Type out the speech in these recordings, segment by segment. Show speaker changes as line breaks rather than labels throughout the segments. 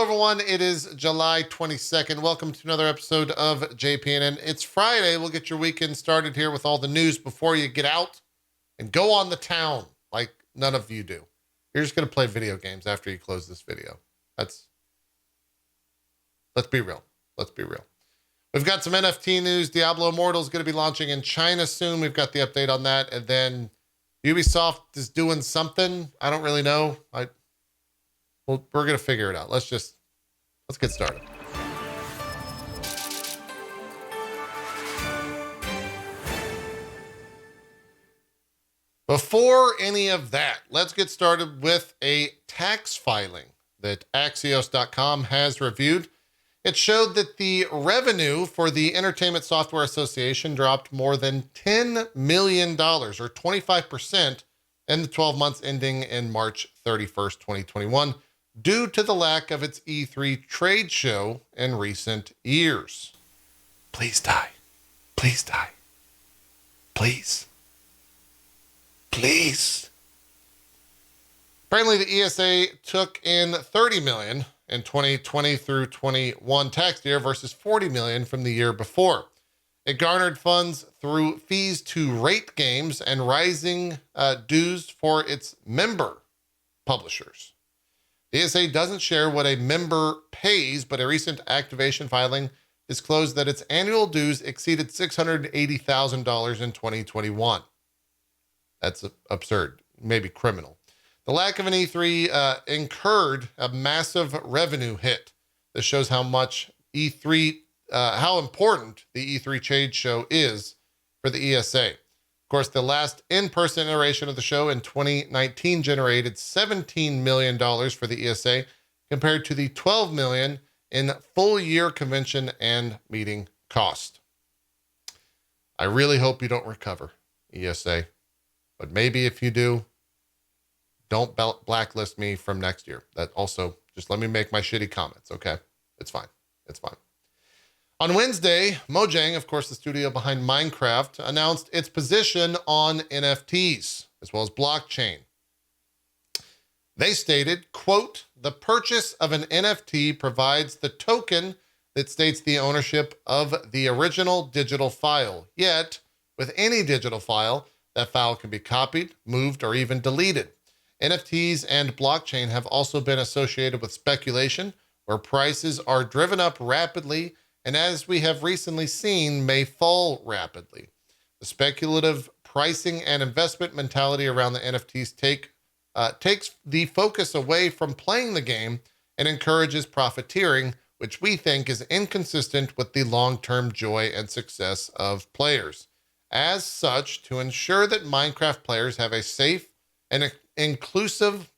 everyone. It is July 22nd. Welcome to another episode of JPNN. It's Friday. We'll get your weekend started here with all the news before you get out and go on the town like none of you do. You're just going to play video games after you close this video. Let's be real. Let's be real. We've got some NFT news. Diablo Immortal is going to be launching in China soon. We've got the update on that. And then Ubisoft is doing something. I don't really know. Well, we're going to figure it out. Let's get started. Before any of that, let's get started with a tax filing that Axios.com has reviewed. It showed that the revenue for the Entertainment Software Association dropped more than $10 million, or 25%, in the 12 months ending in March 31st, 2021, due to the lack of its E3 trade show in recent years. Please die. Please die. Please. Please. Apparently, the ESA took in $30 million in 2020 through 21 tax year versus $40 million from the year before. It garnered funds through fees to rate games and rising dues for its member publishers. The ESA doesn't share what a member pays, but a recent activation filing disclosed that its annual dues exceeded $680,000 in 2021. That's absurd, maybe criminal. The lack of an E3 incurred a massive revenue hit. This shows how much how important the E3 trade show is for the ESA. Of course, the last in-person iteration of the show in 2019 generated $17 million for the ESA, compared to the $12 million in full-year convention and meeting cost. I really hope you don't recover, ESA. But maybe if you do, don't blacklist me from next year. That also, just let me make my shitty comments, okay? It's fine. It's fine. On Wednesday, Mojang, of course, the studio behind Minecraft, announced its position on NFTs, as well as blockchain. They stated, quote, "The purchase of an NFT provides the token that states the ownership of the original digital file. Yet, with any digital file, that file can be copied, moved, or even deleted. NFTs and blockchain have also been associated with speculation, where prices are driven up rapidly, and as we have recently seen, may fall rapidly. The speculative pricing and investment mentality around the NFTs takes the focus away from playing the game and encourages profiteering, which we think is inconsistent with the long-term joy and success of players. As such, to ensure that Minecraft players have a safe and inclusive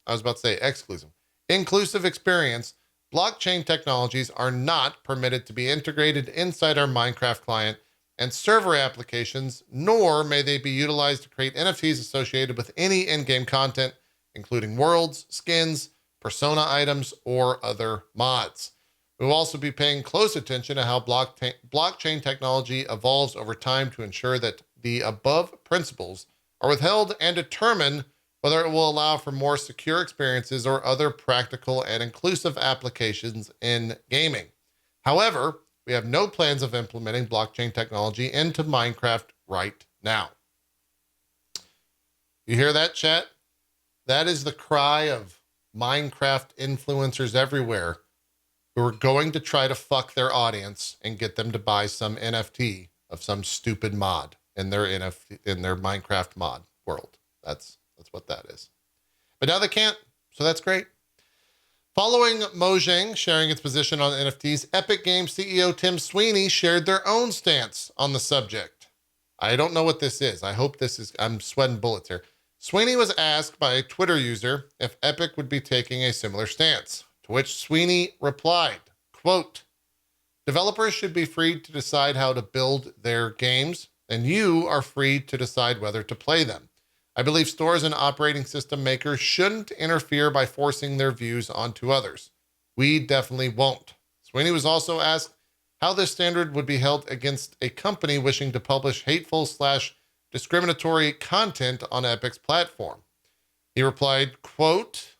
experience, blockchain technologies are not permitted to be integrated inside our Minecraft client and server applications, nor may they be utilized to create NFTs associated with any in-game content, including worlds, skins, persona items, or other mods. We will also be paying close attention to how blockchain technology evolves over time to ensure that the above principles are withheld and determine whether it will allow for more secure experiences or other practical and inclusive applications in gaming. However, we have no plans of implementing blockchain technology into Minecraft right now." You hear that, chat? That is the cry of Minecraft influencers everywhere who are going to try to fuck their audience and get them to buy some NFT of some stupid mod in their Minecraft mod world. That's what that is. But now they can't, so that's great. Following Mojang sharing its position on NFTs, Epic Games CEO Tim Sweeney shared their own stance on the subject. I don't know what this is. I'm sweating bullets here. Sweeney was asked by a Twitter user if Epic would be taking a similar stance, to which Sweeney replied, quote, "Developers should be free to decide how to build their games, and you are free to decide whether to play them. I believe stores and operating system makers shouldn't interfere by forcing their views onto others. We definitely won't." Sweeney was also asked how this standard would be held against a company wishing to publish hateful/discriminatory content on Epic's platform. He replied, quote,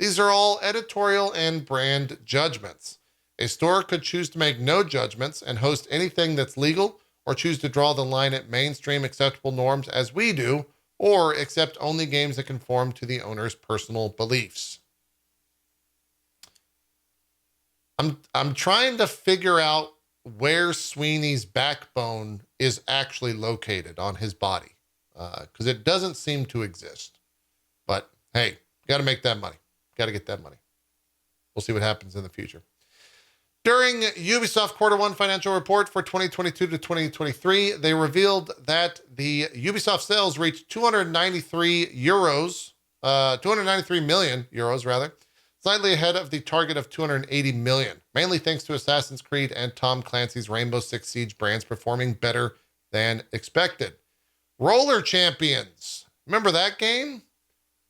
These are all editorial and brand judgments. A store could choose to make no judgments and host anything that's legal, or choose to draw the line at mainstream acceptable norms as we do, or accept only games that conform to the owner's personal beliefs. I'm trying to figure out where Sweeney's backbone is actually located on his body, because it doesn't seem to exist. But hey, got to make that money. Got to get that money. We'll see what happens in the future. During Ubisoft Quarter 1 financial report for 2022 to 2023, they revealed that the Ubisoft sales reached 293 million euros rather, slightly ahead of the target of 280 million, mainly thanks to Assassin's Creed and Tom Clancy's Rainbow Six Siege brands performing better than expected. Roller Champions. Remember that game?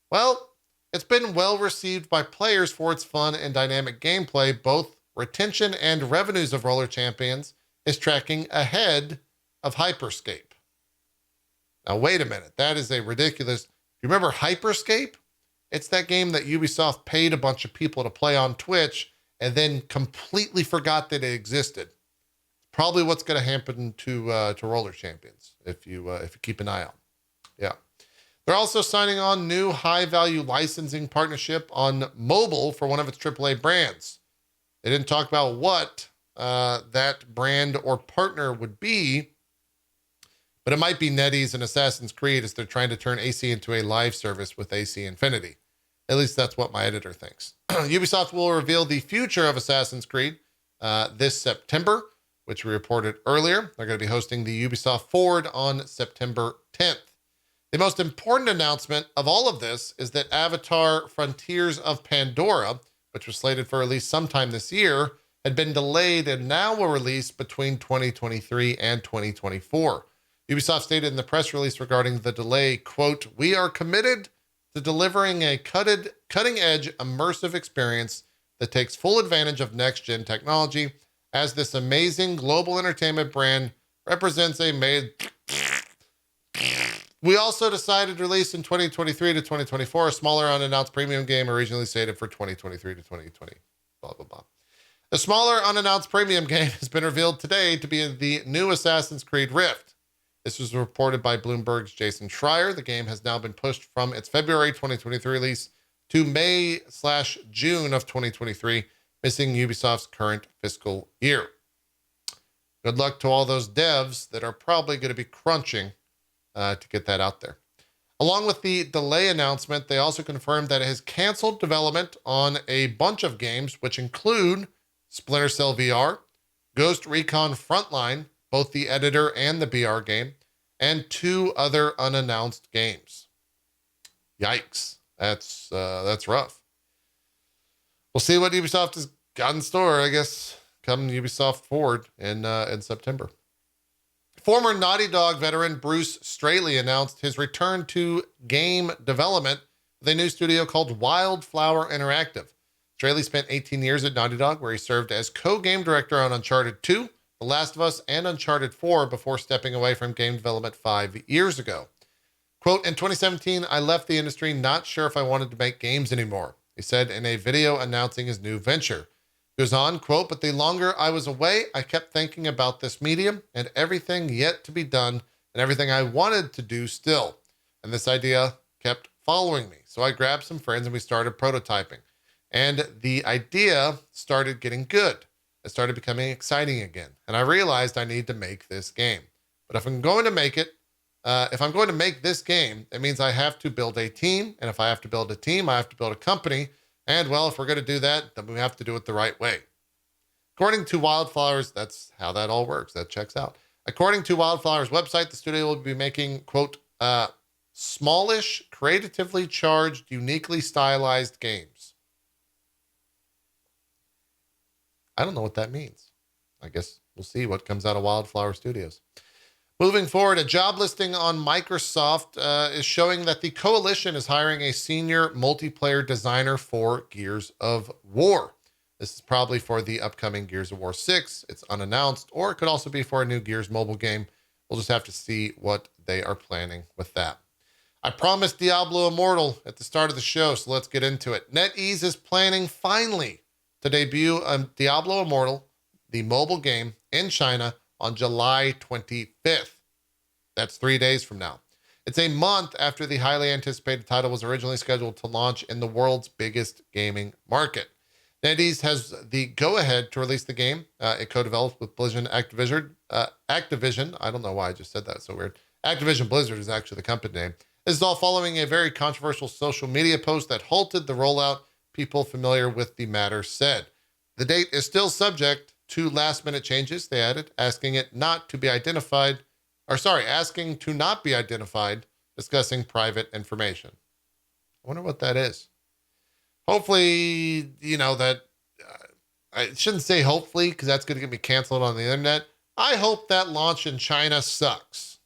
Well, it's been well received by players for its fun and dynamic gameplay. Both retention and revenues of Roller Champions is tracking ahead of Hyperscape. Now, wait a minute. That is a ridiculous... You remember Hyperscape? It's that game that Ubisoft paid a bunch of people to play on Twitch and then completely forgot that it existed. Probably what's going to happen to Roller Champions if you keep an eye out. Yeah. They're also signing on new high-value licensing partnership on mobile for one of its AAA brands. They didn't talk about what that brand or partner would be, but it might be NetEase and Assassin's Creed, as they're trying to turn AC into a live service with AC Infinity. At least that's what my editor thinks. Ubisoft will reveal the future of Assassin's Creed this September, which we reported earlier. They're going to be hosting the Ubisoft Forward on September 10th. The most important announcement of all of this is that Avatar Frontiers of Pandora, which was slated for release sometime this year, had been delayed and now will release between 2023 and 2024. Ubisoft stated in the press release regarding the delay, quote, "We are committed to delivering a cutting-edge immersive experience that takes full advantage of next-gen technology, as this amazing global entertainment brand represents a made..." We also decided to release in 2023 to 2024 a smaller unannounced premium game originally slated for 2023 to 2020, blah, blah, blah. The smaller unannounced premium game has been revealed today to be the new Assassin's Creed Rift. This was reported by Bloomberg's Jason Schreier. The game has now been pushed from its February 2023 release to May/June of 2023, missing Ubisoft's current fiscal year. Good luck to all those devs that are probably going to be crunching to get that out there. Along with the delay announcement, they also confirmed that it has canceled development on a bunch of games, which include Splinter Cell VR, Ghost Recon Frontline, both the editor and the VR game, and 2 other unannounced games. Yikes. That's rough. We'll see what Ubisoft has got in store, I guess, come Ubisoft Forward in September. Former Naughty Dog veteran Bruce Straley announced his return to game development with a new studio called Wildflower Interactive. Straley spent 18 years at Naughty Dog, where he served as co-game director on Uncharted 2, The Last of Us, and Uncharted 4 before stepping away from game development 5 years ago. Quote, "In 2017, I left the industry not sure if I wanted to make games anymore," he said in a video announcing his new venture. He goes on, quote, "But the longer I was away, I kept thinking about this medium and everything yet to be done and everything I wanted to do still. And this idea kept following me. So I grabbed some friends and we started prototyping. And the idea started getting good. It started becoming exciting again. And I realized I need to make this game. But if I'm going to make it, if I'm going to make this game, it means I have to build a team. And if I have to build a team, I have to build a company. And well, if we're going to do that, then we have to do it the right way." According to Wildflowers, that's how that all works. That checks out. According to Wildflowers' website, the studio will be making, quote, smallish, creatively charged, uniquely stylized games. I don't know what that means. I guess we'll see what comes out of Wildflower Studios. Moving forward, a job listing on Microsoft is showing that the Coalition is hiring a senior multiplayer designer for Gears of War. This is probably for the upcoming Gears of War 6. It's unannounced, or it could also be for a new Gears mobile game. We'll just have to see what they are planning with that. I promised Diablo Immortal at the start of the show, so let's get into it. NetEase is planning finally to debut Diablo Immortal, the mobile game, in China on July 25th. That's 3 days from now. It's a month after the highly anticipated title was originally scheduled to launch in the world's biggest gaming market. NetEase has the go-ahead to release the game. It co-developed with Blizzard Activision. I don't know why I just said that. So weird. Activision Blizzard is actually the company name. This is all following a very controversial social media post that halted the rollout, people familiar with the matter said. The date is still subject to last-minute changes, they added, asking to not be identified, discussing private information. I wonder what that is. Hopefully, I shouldn't say hopefully because that's going to get me canceled on the internet. I hope that launch in China sucks.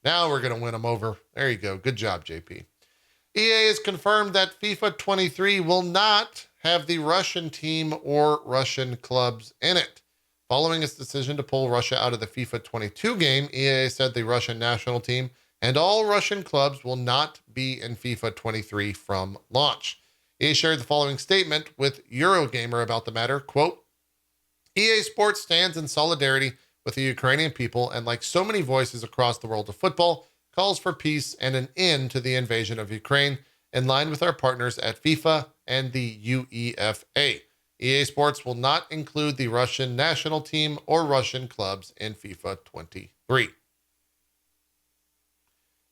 Now we're going to win them over. There you go. Good job, JP. EA has confirmed that FIFA 23 will not have the Russian team or Russian clubs in it. Following its decision to pull Russia out of the FIFA 22 game, EA said the Russian national team and all Russian clubs will not be in FIFA 23 from launch. EA shared the following statement with Eurogamer about the matter, quote, EA Sports stands in solidarity with the Ukrainian people and, like so many voices across the world of football, calls for peace and an end to the invasion of Ukraine, in line with our partners at FIFA and the UEFA. EA Sports will not include the Russian national team or Russian clubs in FIFA 23.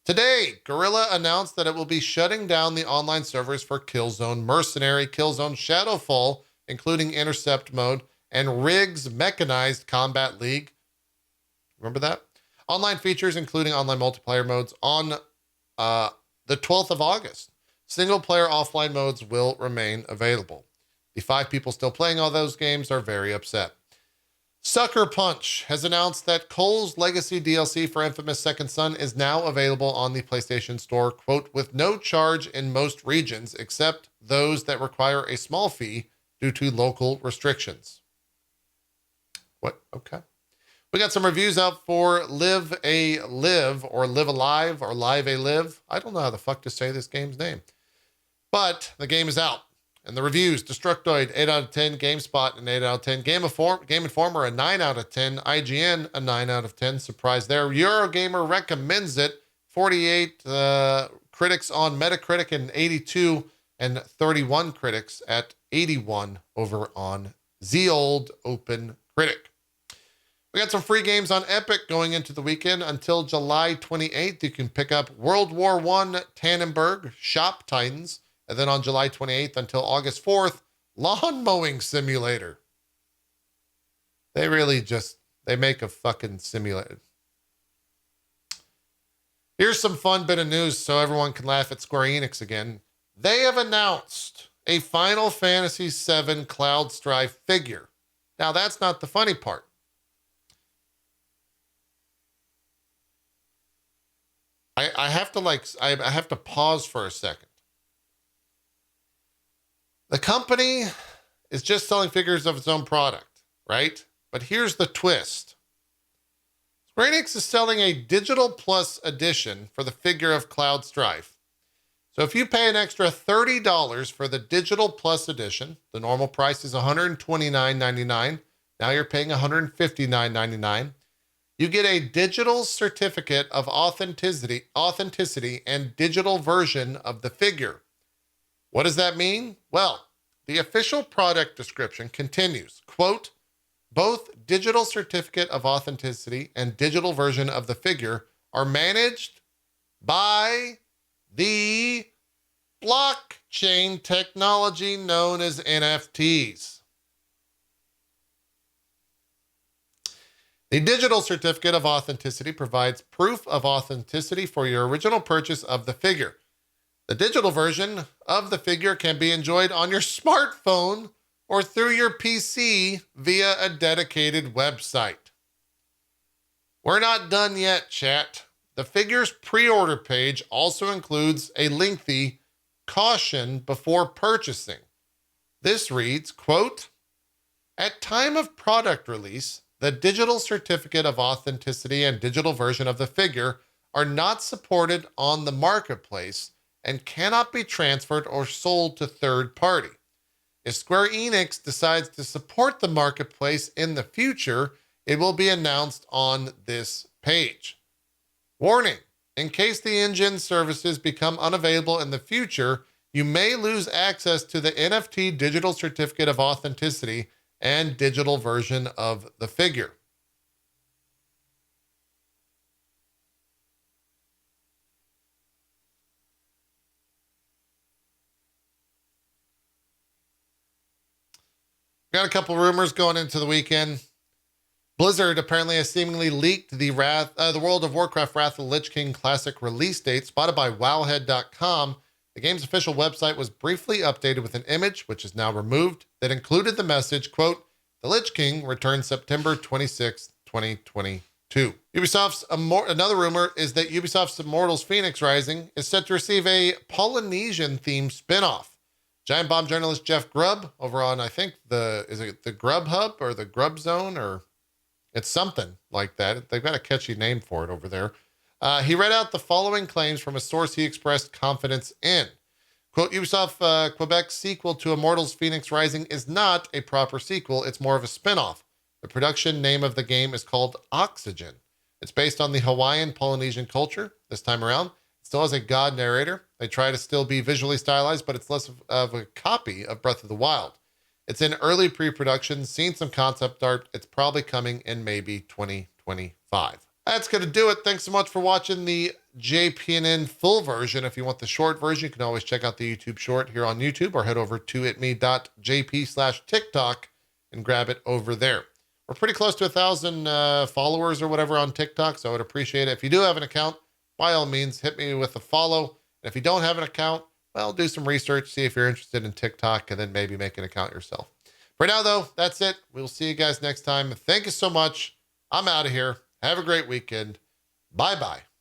Today, Guerrilla announced that it will be shutting down the online servers for Killzone Mercenary, Killzone Shadowfall, including Intercept Mode, and Riggs Mechanized Combat League. Remember that? Online features, including online multiplayer modes, on the 12th of August. Single-player offline modes will remain available. The 5 people still playing all those games are very upset. Sucker Punch has announced that Cole's Legacy DLC for Infamous Second Son is now available on the PlayStation Store, quote, with no charge in most regions except those that require a small fee due to local restrictions. What? Okay. We got some reviews out for Live a Live or Live Alive or Live a Live. I don't know how the fuck to say this game's name. But the game is out. And the reviews, Destructoid, 8 out of 10, GameSpot, an 8 out of 10, Game Informer, a 9 out of 10, IGN, a 9 out of 10, surprise there. Eurogamer recommends it, 48 critics on Metacritic and 82, and 31 critics at 81 over on The Old Open Critic. We got some free games on Epic going into the weekend. Until July 28th, you can pick up World War I Tannenberg, Shop Titans, and then on July 28th until August 4th, Lawn Mowing Simulator. They make a fucking simulator. Here's some fun bit of news so everyone can laugh at Square Enix again. They have announced a Final Fantasy VII Cloud Strife figure. Now, that's not the funny part. I have to pause for a second. The company is just selling figures of its own product, right? But here's the twist. Square Enix is selling a Digital Plus edition for the figure of Cloud Strife. So if you pay an extra $30 for the Digital Plus edition, the normal price is $129.99. Now you're paying $159.99. You get a digital certificate of authenticity and digital version of the figure. What does that mean? Well, the official product description continues, quote, both digital certificate of authenticity and digital version of the figure are managed by the blockchain technology known as NFTs. The digital certificate of authenticity provides proof of authenticity for your original purchase of the figure. The digital version of the figure can be enjoyed on your smartphone or through your PC via a dedicated website. We're not done yet, chat. The figure's pre-order page also includes a lengthy caution before purchasing. This reads, quote, at time of product release, the digital certificate of authenticity and digital version of the figure are not supported on the marketplace and cannot be transferred or sold to third party. If Square Enix decides to support the marketplace in the future, it will be announced on this page. Warning: in case the engine services become unavailable in the future, you may lose access to the NFT digital certificate of authenticity and digital version of the figure. Got a couple rumors going into the weekend. Blizzard apparently has seemingly leaked the World of Warcraft Wrath of the Lich King Classic release date, spotted by Wowhead.com. The game's official website was briefly updated with an image, which is now removed, that included the message, quote, "The Lich King returns September 26, 2022. Ubisoft's another rumor is that Ubisoft's Immortals Phoenix Rising is set to receive a Polynesian-themed spin-off. Giant Bomb journalist Jeff Grubb over on, I think, is it the Grub Hub or the Grub Zone, or it's something like that. They've got a catchy name for it over there. He read out the following claims from a source he expressed confidence in. Quote, Ubisoft Quebec's sequel to Immortals Phoenix Rising is not a proper sequel. It's more of a spin-off. The production name of the game is called Oxygen. It's based on the Hawaiian Polynesian culture this time around. It still has a god narrator. They try to still be visually stylized, but it's less of a copy of Breath of the Wild. It's in early pre-production, seen some concept art. It's probably coming in maybe 2025. That's going to do it. Thanks so much for watching the JPNN full version. If you want the short version, you can always check out the YouTube short here on YouTube or head over to itmeJP/TikTok and grab it over there. We're pretty close to 1,000 followers or whatever on TikTok, so I would appreciate it. If you do have an account, by all means, hit me with a follow. And if you don't have an account, well, do some research, see if you're interested in TikTok, and then maybe make an account yourself. For now, though, that's it. We'll see you guys next time. Thank you so much. I'm out of here. Have a great weekend. Bye-bye.